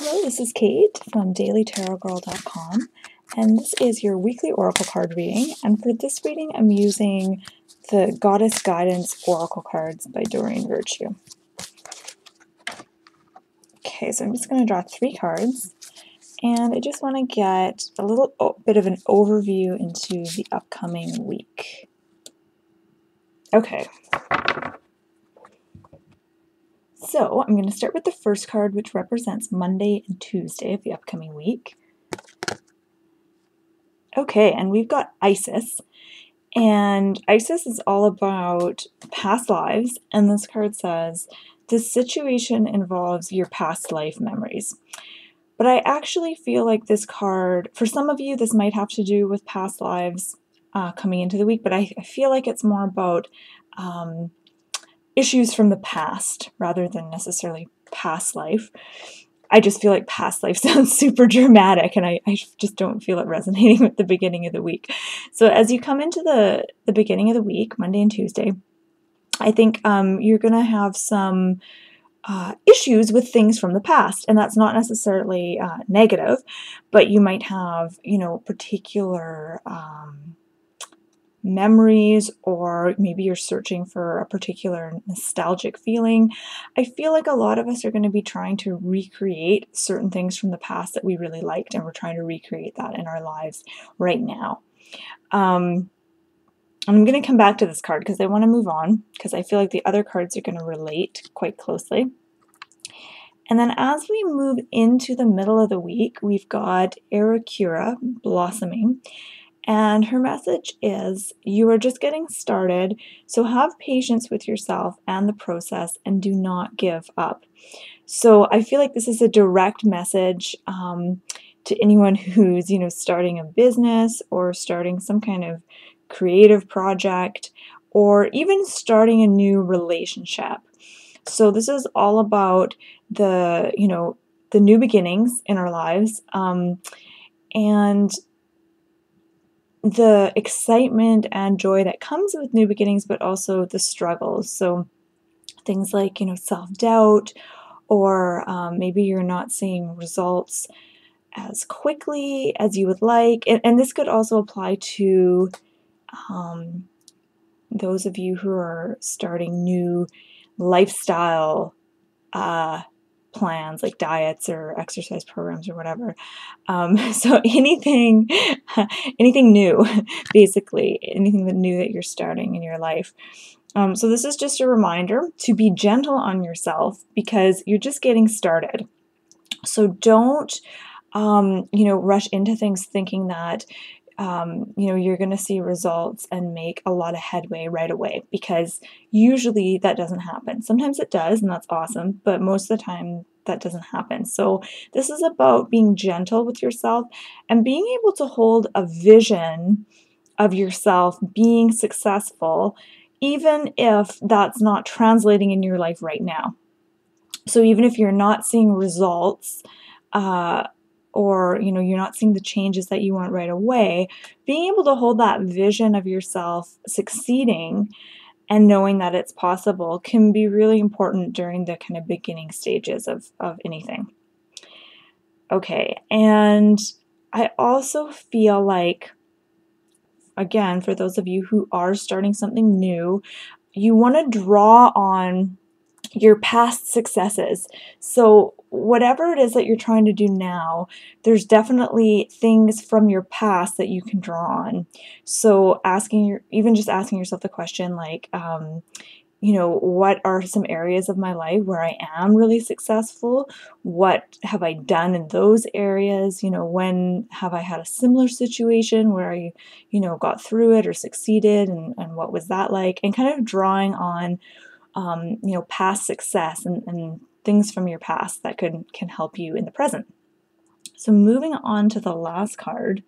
Hello, this is Kate from dailytarotgirl.com, and this is your weekly oracle card reading. And for this reading, I'm using the Goddess Guidance Oracle cards by Doreen. Okay, so I'm just going to draw 3 cards, and I just want to get a little bit of an overview into the upcoming week. Okay. So I'm going to start with the first card, which represents Monday and Tuesday of the upcoming week. Okay, and we've got Isis, and Isis is all about past lives, and this card says, this situation involves your past life memories. But I actually feel like this card, for some of you, this might have to do with past lives coming into the week, but I feel like it's more about issues from the past rather than necessarily past life. I just feel like past life sounds super dramatic, and I just don't feel it resonating with the beginning of the week. So as you come into the beginning of the week, Monday and Tuesday, I think you're going to have some issues with things from the past, and that's not necessarily negative, but you might have, particular memories, or maybe you're searching for a particular nostalgic feeling. I feel like a lot of us are going to be trying to recreate certain things from the past that we really liked, and we're trying to recreate that in our lives right now. I'm going to come back to this card because I want to move on, because I feel like the other cards are going to relate quite closely. And then as we move into the middle of the week, we've got Arakura blossoming. And her message is, you are just getting started, so have patience with yourself and the process, and do not give up. So I feel like this is a direct message to anyone who's, starting a business or starting some kind of creative project, or even starting a new relationship. So this is all about the new beginnings in our lives, and the excitement and joy that comes with new beginnings, but also the struggles. So things like, self-doubt, or maybe you're not seeing results as quickly as you would like. And this could also apply to those of you who are starting new lifestyle plans, like diets or exercise programs or whatever. So anything new, basically, anything new that you're starting in your life. So this is just a reminder to be gentle on yourself, because you're just getting started. So don't, rush into things thinking that you're going to see results and make a lot of headway right away, because usually that doesn't happen. Sometimes it does, and that's awesome, but most of the time that doesn't happen. So this is about being gentle with yourself and being able to hold a vision of yourself being successful, even if that's not translating in your life right now. So even if you're not seeing results, or you're not seeing the changes that you want right away, being able to hold that vision of yourself succeeding and knowing that it's possible can be really important during the kind of beginning stages of anything. Okay, and I also feel like, again, for those of you who are starting something new, you want to draw on your past successes. So whatever it is that you're trying to do now, there's definitely things from your past that you can draw on. So even just asking yourself the question, like, what are some areas of my life where I am really successful? What have I done in those areas? When have I had a similar situation where I, got through it or succeeded, and what was that like? And kind of drawing on past success and things from your past that can help you in the present. So moving on to the last card.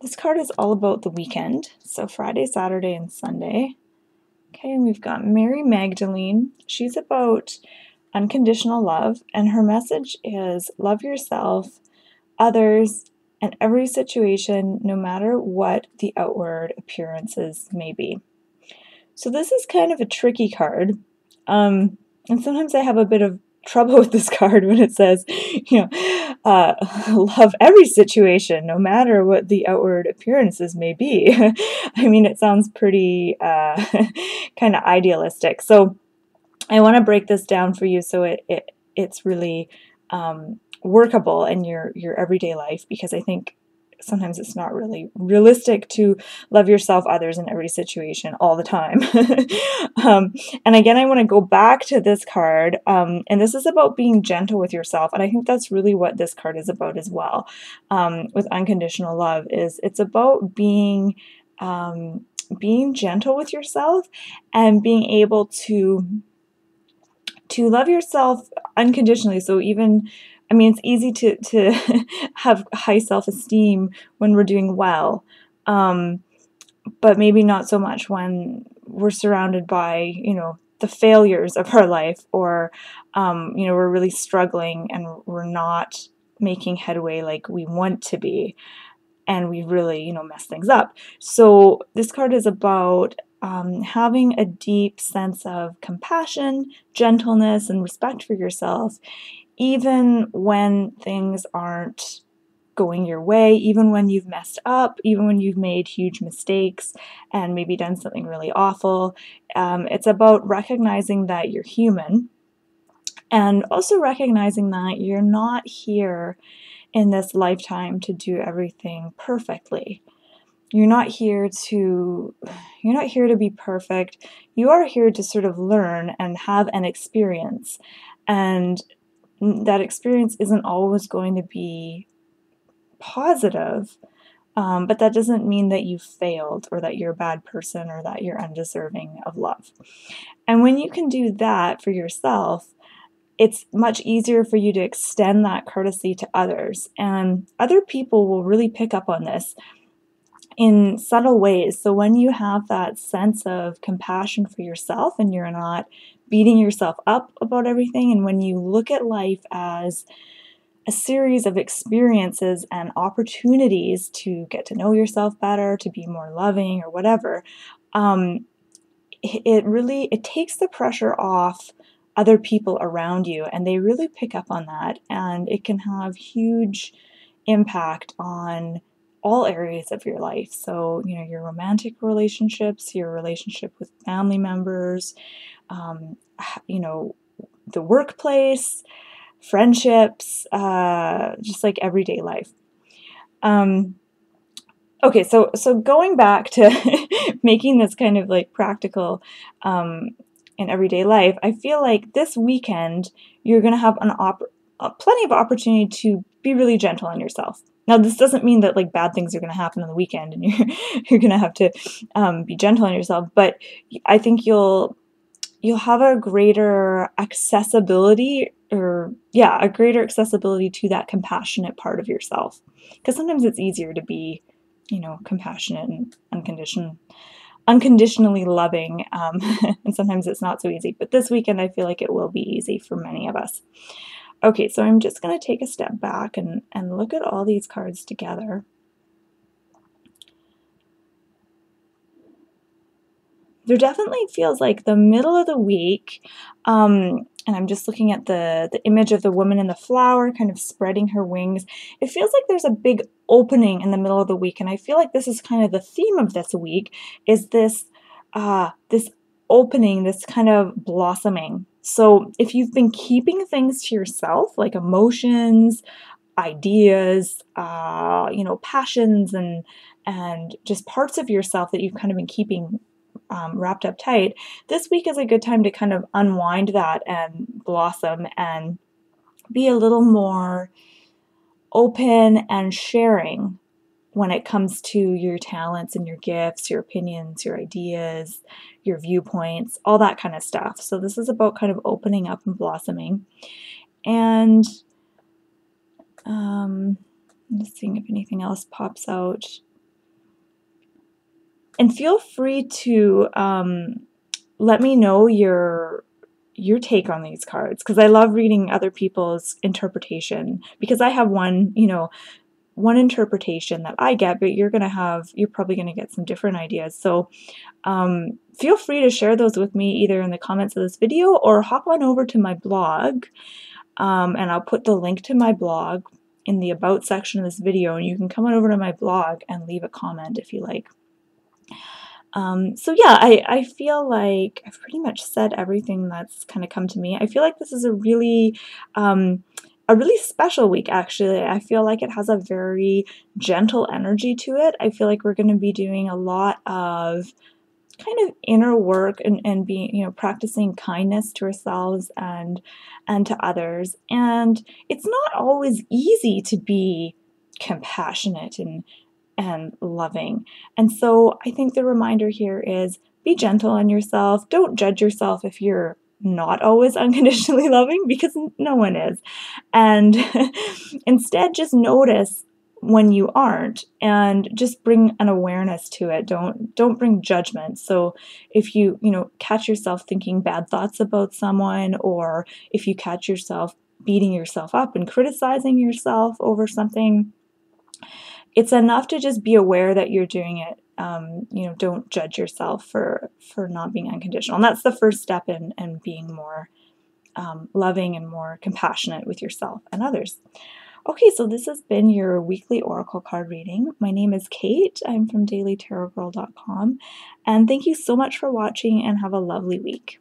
This card is all about the weekend. So Friday, Saturday, and Sunday. Okay, and we've got Mary Magdalene. She's about unconditional love, and her message is, love yourself, others, and every situation, no matter what the outward appearances may be. So this is kind of a tricky card, and sometimes I have a bit of trouble with this card when it says, love every situation, no matter what the outward appearances may be. I mean, it sounds pretty kind of idealistic. So I want to break this down for you so it's really workable in your everyday life, because I think sometimes it's not really realistic to love yourself, others, in every situation all the time. And again, I want to go back to this card, and this is about being gentle with yourself, and I think that's really what this card is about as well. With unconditional love, it's about being gentle with yourself and being able to love yourself unconditionally. So even, I mean, it's easy to have high self-esteem when we're doing well, but maybe not so much when we're surrounded by, the failures of our life, or, we're really struggling and we're not making headway like we want to be, and we really, mess things up. So this card is about having a deep sense of compassion, gentleness, and respect for yourself, even when things aren't going your way, even when you've messed up, even when you've made huge mistakes and maybe done something really awful. It's about recognizing that you're human, and also recognizing that you're not here in this lifetime to do everything perfectly. You're not here to be perfect. You are here to sort of learn and have an experience. And that experience isn't always going to be positive, but that doesn't mean that you failed, or that you're a bad person, or that you're undeserving of love. And when you can do that for yourself, it's much easier for you to extend that courtesy to others. And other people will really pick up on this in subtle ways. So when you have that sense of compassion for yourself and you're not beating yourself up about everything, and when you look at life as a series of experiences and opportunities to get to know yourself better, to be more loving, or whatever, it takes the pressure off other people around you, and they really pick up on that, and it can have huge impact on all areas of your life. So, your romantic relationships, your relationship with family members, the workplace, friendships, just like everyday life. Okay, so going back to making this kind of like practical in everyday life, I feel like this weekend you're going to have plenty of opportunity to be really gentle on yourself. Now, this doesn't mean that like bad things are going to happen on the weekend and you're going to have to be gentle on yourself, but I think you'll have a greater accessibility, a greater accessibility to that compassionate part of yourself. Because sometimes it's easier to be, compassionate and unconditionally loving, and sometimes it's not so easy. But this weekend, I feel like it will be easy for many of us. Okay, so I'm just going to take a step back and look at all these cards together. There definitely feels like the middle of the week, and I'm just looking at the image of the woman in the flower kind of spreading her wings. It feels like there's a big opening in the middle of the week, and I feel like this is kind of the theme of this week, is this opening, this kind of blossoming. So if you've been keeping things to yourself, like emotions, ideas, passions, and just parts of yourself that you've kind of been keeping wrapped up tight, this week is a good time to kind of unwind that and blossom and be a little more open and sharing when it comes to your talents and your gifts, your opinions, your ideas, your viewpoints, all that kind of stuff. So this is about kind of opening up and blossoming. And I'm just seeing if anything else pops out. And feel free to let me know your take on these cards, because I love reading other people's interpretation, because I have one, one interpretation that I get, but you're probably gonna get some different ideas. So feel free to share those with me either in the comments of this video or hop on over to my blog, and I'll put the link to my blog in the About section of this video, and you can come on over to my blog and leave a comment if you like. So yeah, I feel like I've pretty much said everything that's kind of come to me. I feel like this is a really special week, actually. I feel like it has a very gentle energy to it. I feel like we're going to be doing a lot of kind of inner work and being, practicing kindness to ourselves and to others. And it's not always easy to be compassionate and loving. And so I think the reminder here is be gentle on yourself. Don't judge yourself if you're not always unconditionally loving, because no one is. And instead, just notice when you aren't and just bring an awareness to it. Don't bring judgment. So if you catch yourself thinking bad thoughts about someone, or if you catch yourself beating yourself up and criticizing yourself over something, it's enough to just be aware that you're doing it. Don't judge yourself for not being unconditional. And that's the first step in being more loving and more compassionate with yourself and others. Okay, so this has been your weekly oracle card reading. My name is Kate. I'm from dailytarotgirl.com. And thank you so much for watching, and have a lovely week.